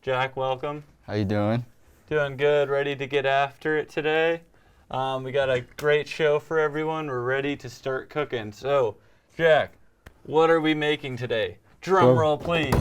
Jack, welcome. How you doing? Doing good. Ready to get after it today. We got a great show for everyone. We're ready to start cooking. So, Jack, what are we making today? Drum roll, please.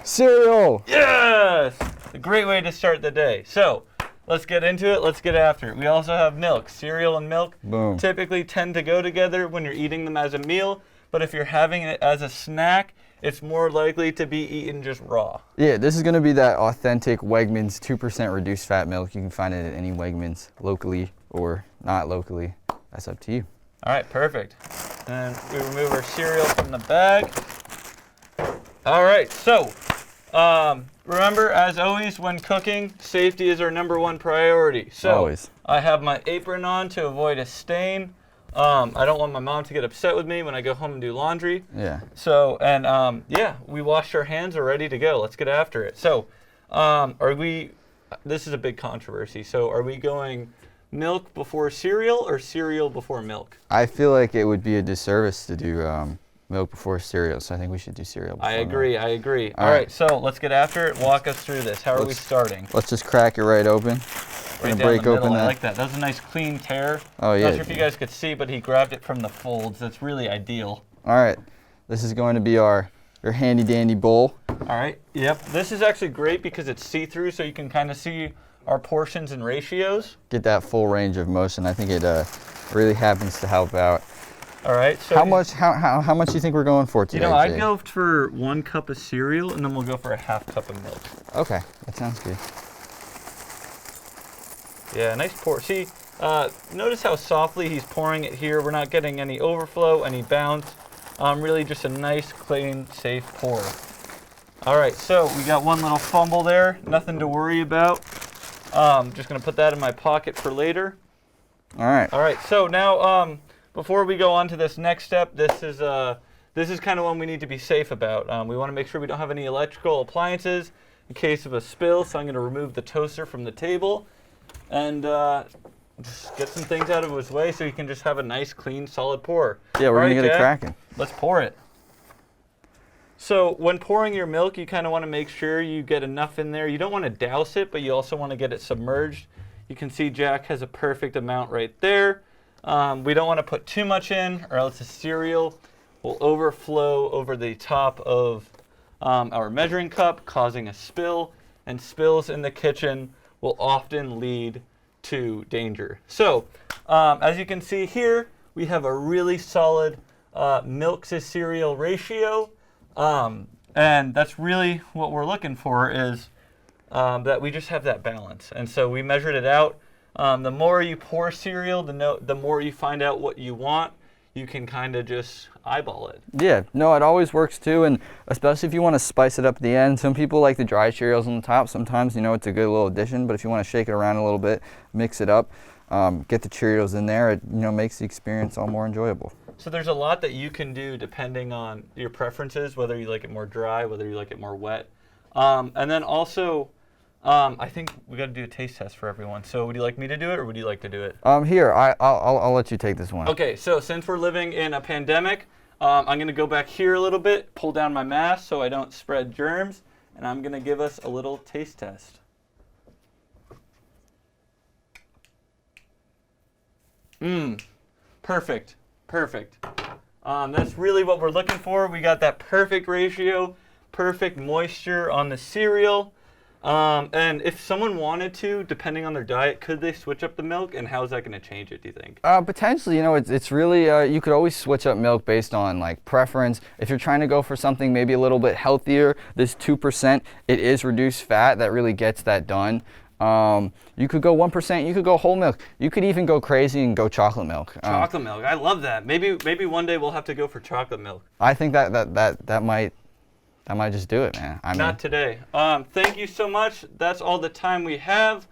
Cereal! Yes! A great way to start the day. So, let's get into it. Let's get after it. We also have milk. Cereal and milk Boom. typically tend to go together when you're eating them as a meal, but if you're having it as a snack, it's more likely to be eaten just raw. Yeah, this is going to be that authentic Wegmans 2% reduced fat milk. You can find it at any Wegmans, locally or not locally. That's up to you. All right, perfect. And we remove our cereal from the bag. All right, so remember, as always, when cooking, safety is our #1 priority. So Always. I have my apron on to avoid a stain. I don't want my mom to get upset with me when I go home and do laundry. Yeah. So, and yeah, we washed our hands, are ready to go. Let's get after it. So, this is a big controversy. So are we going milk before cereal or cereal before milk? I feel like it would be a disservice to do milk before cereal, so I think we should do cereal before I agree, milk. I agree. All All right. right, so let's get after it. Walk us through this. How are we starting? Let's just crack it right open. Right Gonna down break the middle. open I that. like that. That was a nice clean tear. Oh, yeah. Not sure if you guys could see, but he grabbed it from the folds. That's really ideal. All right. This is going to be your handy dandy bowl. All right. Yep. This is actually great because it's see-through, so you can kind of see our portions and ratios. Get that full range of motion. I think it really happens to help out. All right. So How much do you think we're going for today? You know, I'd Jake? go for 1 cup of cereal, and then we'll go for a ½ cup of milk. Okay, that sounds good. Yeah, nice pour. See, notice how softly he's pouring it here. We're not getting any overflow, any bounce. Really just a nice, clean, safe pour. All right, so we got one little fumble there. Nothing to worry about. Just gonna put that in my pocket for later. All right. All right, so now before we go on to this next step, this is kind of one we need to be safe about. We want to make sure we don't have any electrical appliances in case of a spill. So I'm going to remove the toaster from the table and just get some things out of his way so he can just have a nice, clean, solid pour. Yeah, we're gonna get it cracking. Let's pour it. So when pouring your milk, you kind of want to make sure you get enough in there. You don't want to douse it, but you also want to get it submerged. You can see Jack has a perfect amount right there. We don't want to put too much in, or else the cereal will overflow over the top of our measuring cup, causing a spill. And spills in the kitchen will often lead to danger. So, as you can see here, we have a really solid milk to cereal ratio. And that's really what we're looking for, is that we just have that balance. And so we measured it out. The more you pour cereal, the more you find out what you want. You can kind of just eyeball it. Yeah, no, it always works too, and especially if you want to spice it up at the end. Some people like the dry cereals on the top. Sometimes, you know, it's a good little addition, but if you want to shake it around a little bit, mix it up, get the Cheerios in there, it, you know, makes the experience all more enjoyable. So there's a lot that you can do depending on your preferences, whether you like it more dry, whether you like it more wet. And then also, I think we got to do a taste test for everyone. So would you like me to do it, or would you like to do it? Here, I'll let you take this one. Okay, so since we're living in a pandemic, I'm going to go back here a little bit, pull down my mask so I don't spread germs, and I'm going to give us a little taste test. Perfect, perfect. That's really what we're looking for. We got that perfect ratio, perfect moisture on the cereal. And if someone wanted to, depending on their diet, could they switch up the milk, and how is that going to change it, do you think? Potentially, you know, it's really, you could always switch up milk based on like preference. If you're trying to go for something maybe a little bit healthier, this 2%, it is reduced fat that really gets that done. You could go 1%, you could go whole milk. You could even go crazy and go chocolate milk. Chocolate milk, I love that. Maybe one day we'll have to go for chocolate milk. I think that might just do it, man. Not today. Thank you so much. That's all the time we have.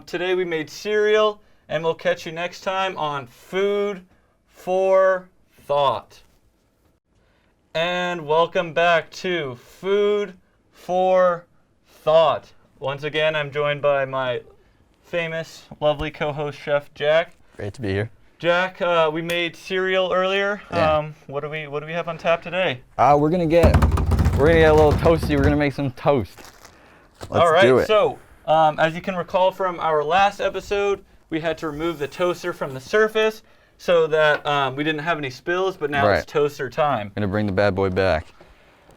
Today we made cereal, and we'll catch you next time on Food for thought. And welcome back to Food for Thought. Once again, I'm joined by my famous, lovely co-host chef Jack. Great to be here. Jack, we made cereal earlier. Yeah. What do we have on tap today? We're gonna get a little toasty. We're gonna make some toast. Let's do it. So as you can recall from our last episode, we had to remove the toaster from the surface so that we didn't have any spills, but now it's toaster time. Gonna bring the bad boy back.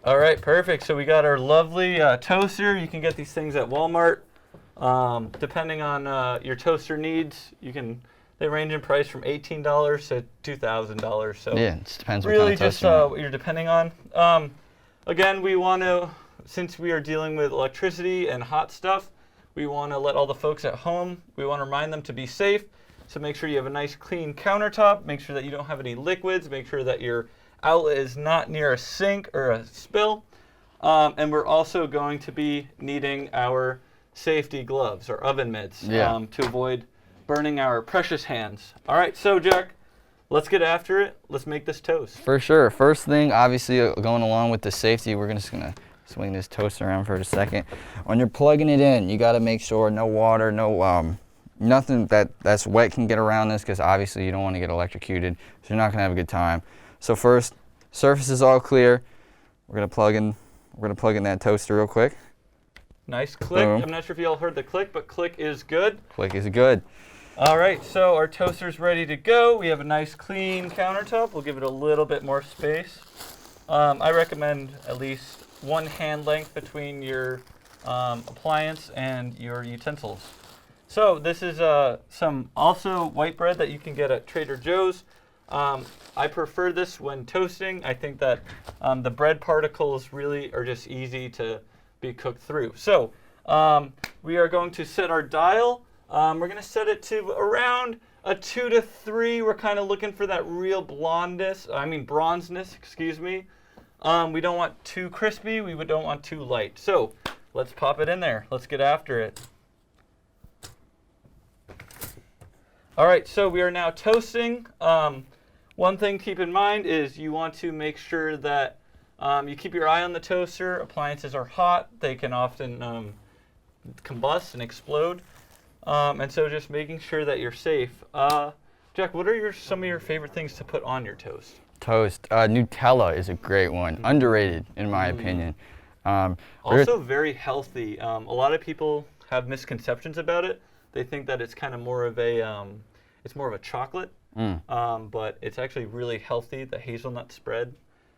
All right, perfect. So we got our lovely toaster. You can get these things at Walmart. Depending on your toaster needs, they range in price from $18 to $2,000. So yeah, it just depends what really kind of just toaster what you're depending on. Again, we want to, since we are dealing with electricity and hot stuff, we want to let all the folks at home, we want to remind them to be safe. So make sure you have a nice clean countertop. Make sure that you don't have any liquids. Make sure that your outlet is not near a sink or a spill. And we're also going to be needing our safety gloves or oven mitts to avoid burning our precious hands. All right, so Jack, let's get after it. Let's make this toast. For sure. First thing, obviously, going along with the safety, we're just gonna swing this toast around for a second. When you're plugging it in, you got to make sure no water, no nothing that's wet can get around this, because obviously you don't want to get electrocuted, so you're not gonna have a good time. So first, surface is all clear. We're gonna plug in that toaster real quick. Nice click. Boom. I'm not sure if y'all heard the click, but click is good. Click is good. All right, so our toaster's ready to go. We have a nice clean countertop. We'll give it a little bit more space. I recommend at least one hand length between your appliance and your utensils. So this is some also white bread that you can get at Trader Joe's. I prefer this when toasting. I think that the bread particles really are just easy to be cooked through. So we are going to set our dial. We're going to set it to around a 2 to 3. We're kind of looking for that real bronzeness, excuse me. We don't want too crispy. We don't want too light. So let's pop it in there. Let's get after it. All right, so we are now toasting. One thing to keep in mind is you want to make sure that you keep your eye on the toaster. Appliances are hot. They can often combust and explode. And so just making sure that you're safe. Jack, what are some of your favorite things to put on your toast? Toast. Nutella is a great one. Underrated, in my opinion. Also very healthy. A lot of people have misconceptions about it. They think that it's kind of more of a chocolate, but it's actually really healthy, the hazelnut spread.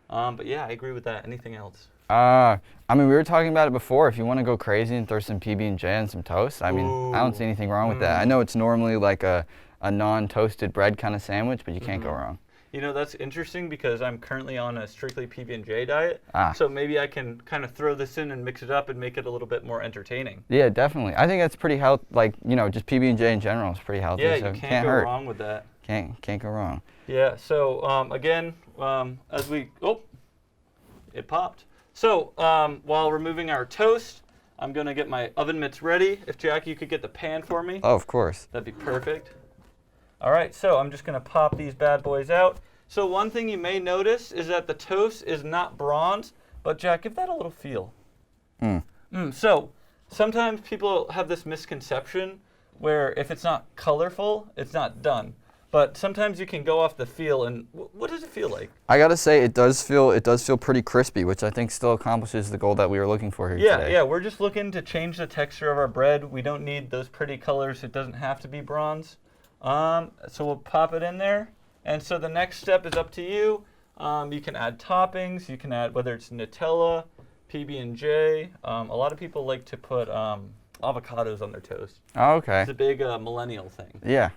But yeah, I agree with that. Anything else? We were talking about it before. If you want to go crazy and throw some PB&J and some toast, I don't see anything wrong with that. I know it's normally like a non-toasted bread kind of sandwich, but you can't go wrong. You know, that's interesting because I'm currently on a strictly PB&J diet. So maybe I can kind of throw this in and mix it up and make it a little bit more entertaining. Yeah, definitely. I think that's pretty healthy. Like, just PB&J in general is pretty healthy. Yeah, so you can't go wrong with that. Can't go wrong. Yeah, so again, it popped. So while removing our toast, I'm going to get my oven mitts ready. If Jack, you could get the pan for me. Oh, of course. That'd be perfect. All right, so I'm just going to pop these bad boys out. So one thing you may notice is that the toast is not bronze, but Jack, give that a little feel. So sometimes people have this misconception where if it's not colorful, it's not done. But sometimes you can go off the feel, and what does it feel like? I gotta say, it does feel pretty crispy, which I think still accomplishes the goal that we were looking for here today. Yeah, we're just looking to change the texture of our bread. We don't need those pretty colors. It doesn't have to be bronze. So we'll pop it in there. And so the next step is up to you. You can add toppings. You can add, whether it's Nutella, PB&J. A lot of people like to put avocados on their toast. Oh, okay. It's a big millennial thing. Yeah.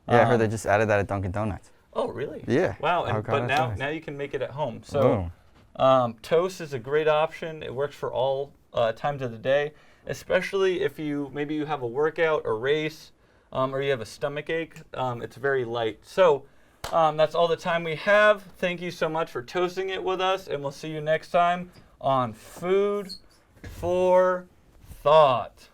Yeah, I heard they just added that at Dunkin' Donuts. Oh, really? Yeah. Wow, but now you can make it at home. So toast is a great option. It works for all times of the day, especially if maybe you have a workout or race, or you have a stomach ache. It's very light. So that's all the time we have. Thank you so much for toasting it with us, and we'll see you next time on Food for Thought.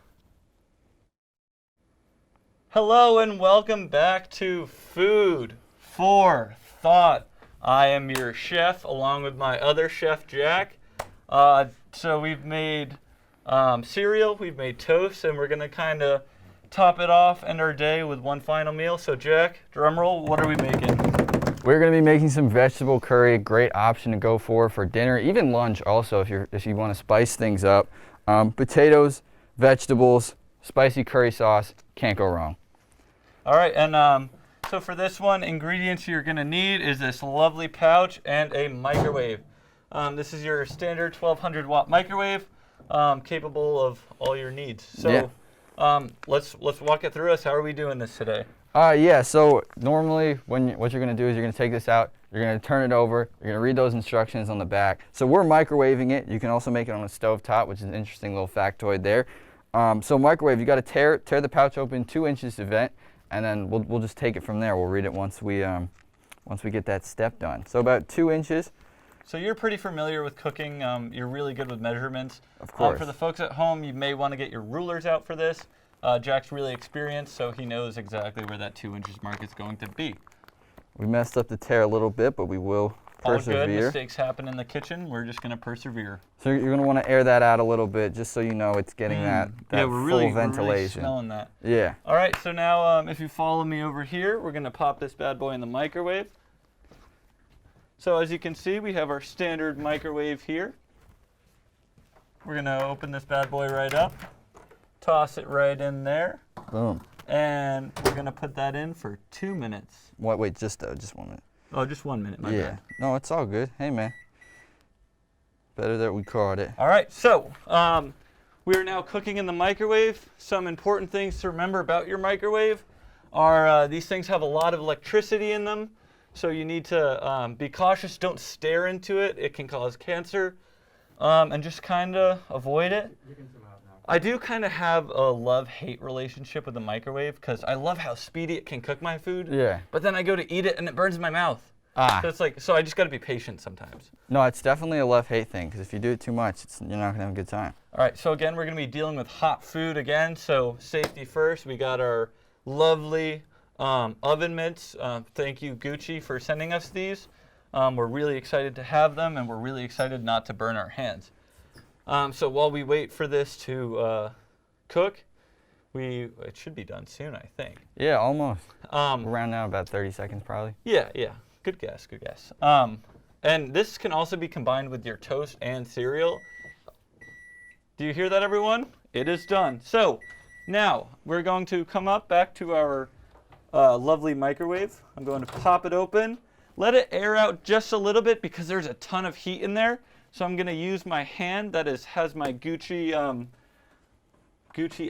Hello and welcome back to Food for Thought. I am your chef, along with my other chef, Jack. So we've made cereal, we've made toast, and we're gonna kind of top it off, end our day with one final meal. So Jack, drum roll, what are we making? We're going to be making some vegetable curry, a great option to go for dinner, even lunch also if you want to spice things up. Potatoes, vegetables, spicy curry sauce, can't go wrong. All right, and so for this one, ingredients you're gonna need is this lovely pouch and a microwave. This is your standard 1200 watt microwave, capable of all your needs. So let's walk it through us. How are we doing this today? Yeah, so normally what you're going to do is you're going to take this out, you're going to turn it over, you're going to read those instructions on the back. So we're microwaving it. You can also make it on a stove top, which is an interesting little factoid there. So microwave, you got to tear the pouch open 2 inches to vent, and then we'll just take it from there. We'll read it once we get that step done. So about 2 inches. So you're pretty familiar with cooking. You're really good with measurements. Of course. For the folks at home, you may want to get your rulers out for this. Jack's really experienced, so he knows exactly where that 2 inches mark is going to be. We messed up the tear a little bit, but we will persevere. All good. Mistakes happen in the kitchen. We're just going to persevere. So you're going to want to air that out a little bit, just so you know it's getting that yeah, full we're ventilation. really smelling that. Yeah. All right, so now if you follow me over here, we're going to pop this bad boy in the microwave. So as you can see, we have our standard microwave here. We're going to open this bad boy right up, toss it right in there. Boom. And we're going to put that in for 2 minutes. Wait, just 1 minute. Oh, just 1 minute, my bad. No, it's all good. Hey, man. Better that we caught it. All right, so we are now cooking in the microwave. Some important things to remember about your microwave are these things have a lot of electricity in them, so you need to be cautious. Don't stare into it. It can cause cancer, and just kind of avoid it. I do kind of have a love-hate relationship with the microwave because I love how speedy it can cook my food. Yeah. But then I go to eat it and it burns my mouth. So it's like, so I just got to be patient sometimes. No, it's definitely a love-hate thing because if you do it too much, you're not gonna have a good time. All right, so again, we're gonna be dealing with hot food again. So safety first. We got our lovely oven mitts. Thank you, Gucci, for sending us these. We're really excited to have them, and we're really excited not to burn our hands. So while we wait for this to cook, it should be done soon, I think. Yeah, almost. Around now about 30 seconds probably. Yeah. Good guess. And this can also be combined with your toast and cereal. Do you hear that, everyone? It is done. So now we're going to come up back to our lovely microwave. I'm going to pop it open. Let it air out just a little bit because there's a ton of heat in there. So I'm going to use my hand that has my Gucci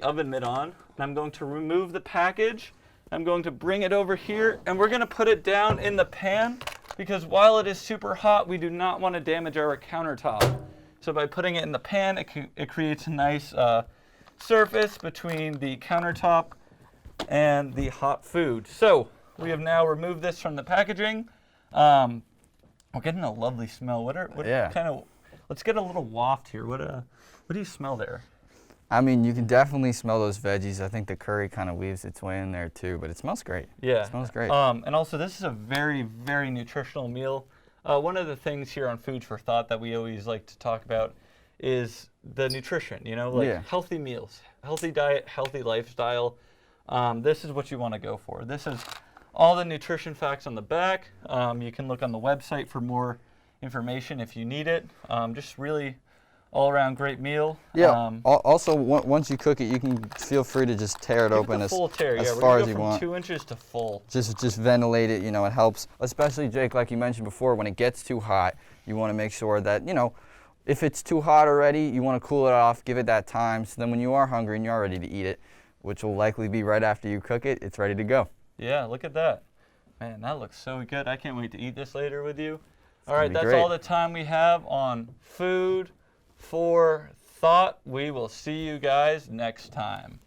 oven mitt on. And I'm going to remove the package. I'm going to bring it over here, and we're going to put it down in the pan because while it is super hot, we do not want to damage our countertop. So by putting it in the pan, it creates a nice surface between the countertop and the hot food. So we have now removed this from the packaging. We're getting a lovely smell. Let's get a little waft here. What do you smell there? I mean, you can definitely smell those veggies. I think the curry kind of weaves its way in there too, but it smells great. Yeah. It smells great. And also, this is a very, very nutritional meal. One of the things here on Food for Thought that we always like to talk about is the nutrition, healthy meals, healthy diet, healthy lifestyle. This is what you want to go for. This is all the nutrition facts on the back. You can look on the website for more information if you need it. Just really all-around great meal. Yeah. Also, once you cook it, you can feel free to just tear it open as far as you want. 2 inches to full. Just ventilate it. It helps. Especially, Jake, like you mentioned before, when it gets too hot, you want to make sure that if it's too hot already, you want to cool it off, give it that time. So then, when you are hungry and you are ready to eat it, which will likely be right after you cook it, it's ready to go. Yeah. Look at that. Man, that looks so good. I can't wait to eat this later with you. All right, that's great. all the time we have on Food for Thought. We will see you guys next time.